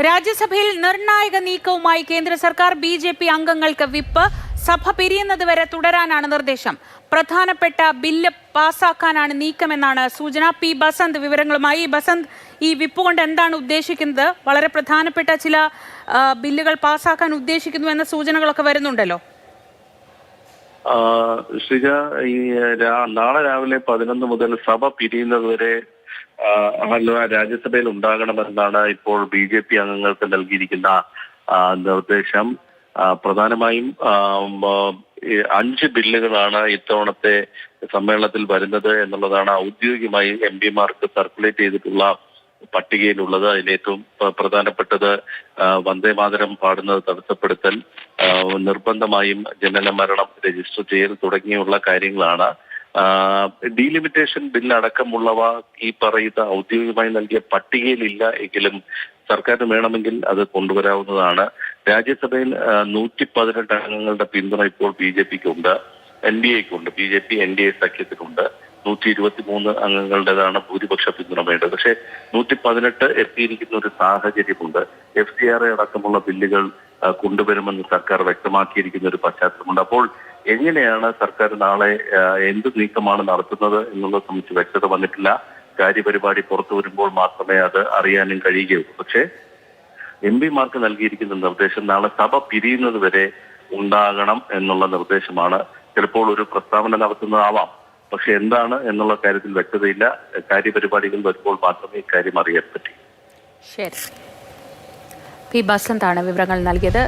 രാജ്യസഭയിൽ നിർണായക നീക്കവുമായി കേന്ദ്ര സർക്കാർ ബി.ജെ.പി. അംഗങ്ങൾക്ക് വിപ്പ്. സഭ പിരിയുന്നതുവരെ തുടരാനാണ് നിർദ്ദേശം. പ്രധാനപ്പെട്ട ബില്ല് പാസാക്കാനാണ് നീക്കമെന്നാണ് സൂചന. പി ബസന്ത് വിവരങ്ങളുമായി. ബസന്ത്, ഈ വിപ്പ് കൊണ്ട് എന്താണ് ഉദ്ദേശിക്കുന്നത്? വളരെ പ്രധാനപ്പെട്ട ചില ബില്ലുകൾ പാസാക്കാൻ ഉദ്ദേശിക്കുന്നു എന്ന സൂചനകളൊക്കെ വരുന്നുണ്ടല്ലോ. ശ്രീജ, ഈ നാളെ രാവിലെ 11 മുതൽ സഭ പിരിയുന്നതുവരെ രാജ്യസഭയിൽ ഉണ്ടാകണമെന്നാണ് ഇപ്പോൾ ബി.ജെ.പി. അംഗങ്ങൾക്ക് നൽകിയിരിക്കുന്ന നിർദ്ദേശം. പ്രധാനമായും 5 ബില്ലുകളാണ് ഇത്തവണത്തെ സമ്മേളനത്തിൽ വരുന്നത് എന്നുള്ളതാണ് ഔദ്യോഗികമായി എം.പിമാർക്ക് സർക്കുലേറ്റ് ചെയ്തിട്ടുള്ള പട്ടികയിലുള്ളത്. അതിലേറ്റവും പ്രധാനപ്പെട്ടത് വന്ദേമാതരം പാടുന്നത് തടസ്സപ്പെടുത്തൽ, നിർബന്ധമായും ജനന മരണം രജിസ്റ്റർ ചെയ്യൽ തുടങ്ങിയുള്ള കാര്യങ്ങളാണ്. ഡീലിമിറ്റേഷൻ ബിൽ അടക്കമുള്ളവ ഈ പറയുന്ന ഔദ്യോഗികമായി നൽകിയ പട്ടികയിലില്ല എങ്കിലും സർക്കാരിന് വേണമെങ്കിൽ അത് കൊണ്ടുവരാവുന്നതാണ്. രാജ്യസഭയിൽ 118 അംഗങ്ങളുടെ പിന്തുണ ഇപ്പോൾ ബി.ജെ.പിക്ക് ഉണ്ട്, എൻ.ഡി.എക്കുണ്ട്. BJP NDA സഖ്യത്തിനുണ്ട്. 123 അംഗങ്ങളുടേതാണ് ഭൂരിപക്ഷ പിന്തുണ വേണ്ടത്. പക്ഷേ 118 എത്തിയിരിക്കുന്ന ഒരു സാഹചര്യമുണ്ട്. FCRA അടക്കമുള്ള ബില്ലുകൾ കൊണ്ടുവരുമെന്ന് സർക്കാർ വ്യക്തമാക്കിയിരിക്കുന്ന ഒരു പശ്ചാത്തലമുണ്ട്. അപ്പോൾ എങ്ങനെയാണ് സർക്കാർ നാളെ എന്ത് നീക്കമാണ് നടത്തുന്നത് എന്നുള്ളത് സംബന്ധിച്ച് വ്യക്തത വന്നിട്ടില്ല. കാര്യപരിപാടി പുറത്തു വരുമ്പോൾ മാത്രമേ അത് അറിയാനും കഴിയുകയുള്ളൂ. പക്ഷേ എം.പിമാർക്ക് നൽകിയിരിക്കുന്ന നിർദ്ദേശം നാളെ സഭ പിരിയുന്നത് വരെ ഉണ്ടാകണം എന്നുള്ള നിർദ്ദേശമാണ്. ചിലപ്പോൾ ഒരു പ്രസ്താവന നടത്തുന്നതാവാം, പക്ഷെ എന്താണ് എന്നുള്ള കാര്യത്തിൽ വ്യക്തതയില്ല. കാര്യപരിപാടികൾ വരുമ്പോൾ മാത്രമേ ഇക്കാര്യം അറിയാൻ പറ്റൂ. ശരി, പി ബസന്താണ് വിവരങ്ങൾ നൽകിയത്.